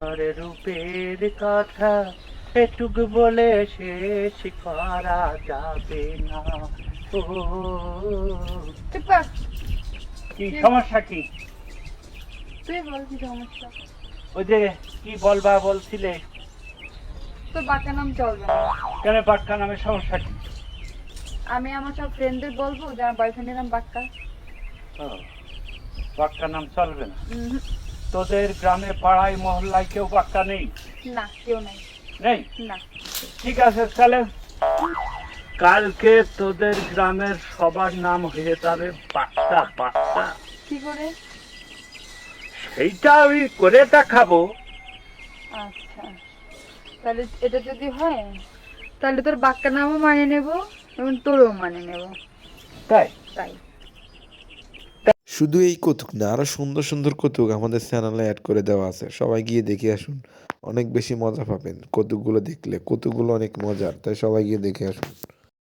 আর রূপের কথা এটুক বলে শেষ করা যাবে না। ও চুপ কর। কি সমস্যা কি? তুই বল কি সমস্যা। ওই যে কি বলবা বলছিলে? তোর বাঁকা নাম চলবে না। কেন বাক্কা নামে সমস্যা কি? আমি আমার সব ফ্রেন্ডদের বলবো যে আমার বয়ফ্রেন্ডের নাম বাক্কা। ও, বাক্কা নাম চলবে না? উম, তোদের গ্রামে পাড়ায় মহল্লায় কেউ বাক্কা নেই? না, কেউ নাই। নেই? না। ঠিক আছে, তাহলে কালকে তোদের গ্রামের সবার নাম হয়ে যাবে বাক্কা বাক্কা। কি করে? সেইটা আমি করে দেখাবো। আচ্ছা, তাহলে এটা যদি হয় তাহলে তোর বাক্কা নামও মানে নেব এবং তোরও মানে নেব। তাই? তাই। শুধু এই কৌতুক না, আরো সুন্দর সুন্দর কৌতুক আমাদের চ্যানেলে অ্যাড করে দেওয়া আছে, সবাই গিয়ে দেখে আসুন। অনেক বেশি মজা পাবেন কৌতুকগুলো দেখলে, কৌতুকগুলো অনেক মজার, তাই সবাই গিয়ে দেখে আসুন।